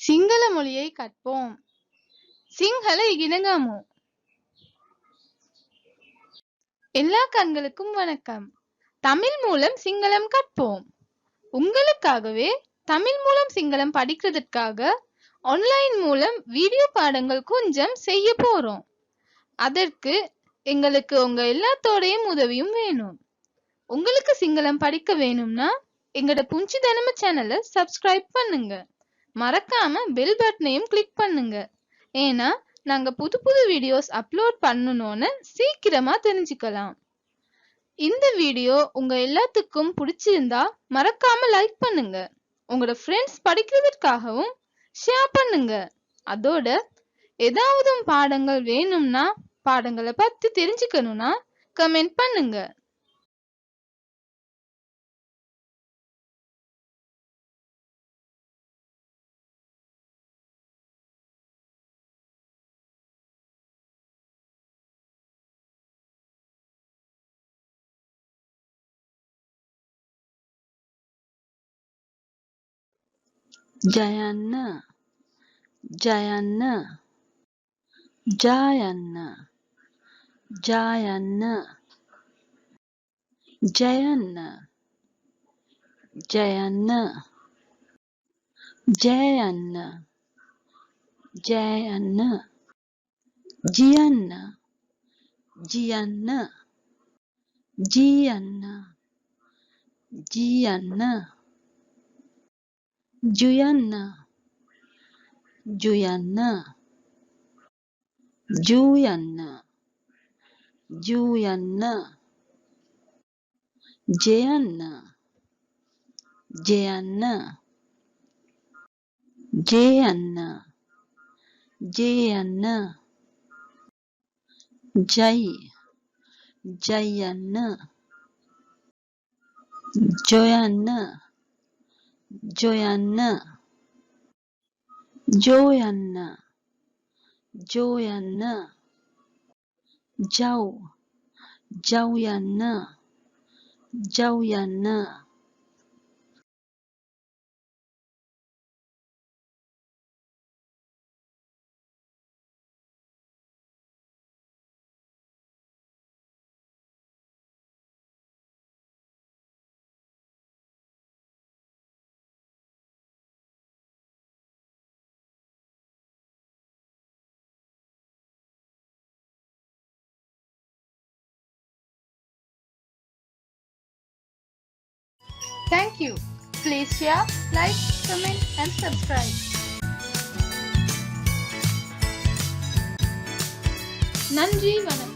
சிங்கள மொழியை கற்போம். சிங்கள இகினகமு. எல்லா கண்களுக்கும் வணக்கம். தமிழ் மூலம் சிங்களம் கற்போம். உங்களுக்காகவே தமிழ் மூலம் சிங்களம் படிக்கிறதுக்காக ஆன்லைன் மூலம் வீடியோ பாடங்கள் கொஞ்சம் செய்ய போறோம். அதற்கு எங்களுக்கு உங்க எல்லாத்தோடையும் உதவியும் வேணும். உங்களுக்கு சிங்களம் படிக்க வேணும்னா எங்கட புஞ்சி தனும சேனலை சப்ஸ்கிரைப் பண்ணுங்க. மறக்காம பெல் பட்டனையும் கிளிக் பண்ணுங்க. ஏன்னா நாங்க புது புது வீடியோஸ் அப்லோட் பண்ணணும்னு சீக்கிரமா தெரிஞ்சுக்கலாம். இந்த வீடியோ உங்க எல்லாத்துக்கும் பிடிச்சிருந்தா மறக்காம லைக் பண்ணுங்க. உங்களோட ஃப்ரெண்ட்ஸ் படிக்கிறதுக்காகவும் ஷேர் பண்ணுங்க. அதோட ஏதாவது பாடங்கள் வேணும்னா பாடங்களை பத்தி தெரிஞ்சுக்கணும்னா கமெண்ட் பண்ணுங்க. ජයන්න ජයන්න ජයන්න ජයන්න ජයන්න ජයන්න ජයන්න ජයන්න ජියන්න ජියන්න ජීයන්න ජීයන්න ජුයන්න ජුයන්න ජූයන්න ජූයන්න ජයන්න ජයන්න ජයන්න ජයන්න ජයි ජයන්න ජොයන්න ජොයන්න ජෝයන්න ජෝයන්න ජව් ජව්යන්න ජව්යන්න Thank you. Please share, like, comment and subscribe. நன்றி, வணக்கம்.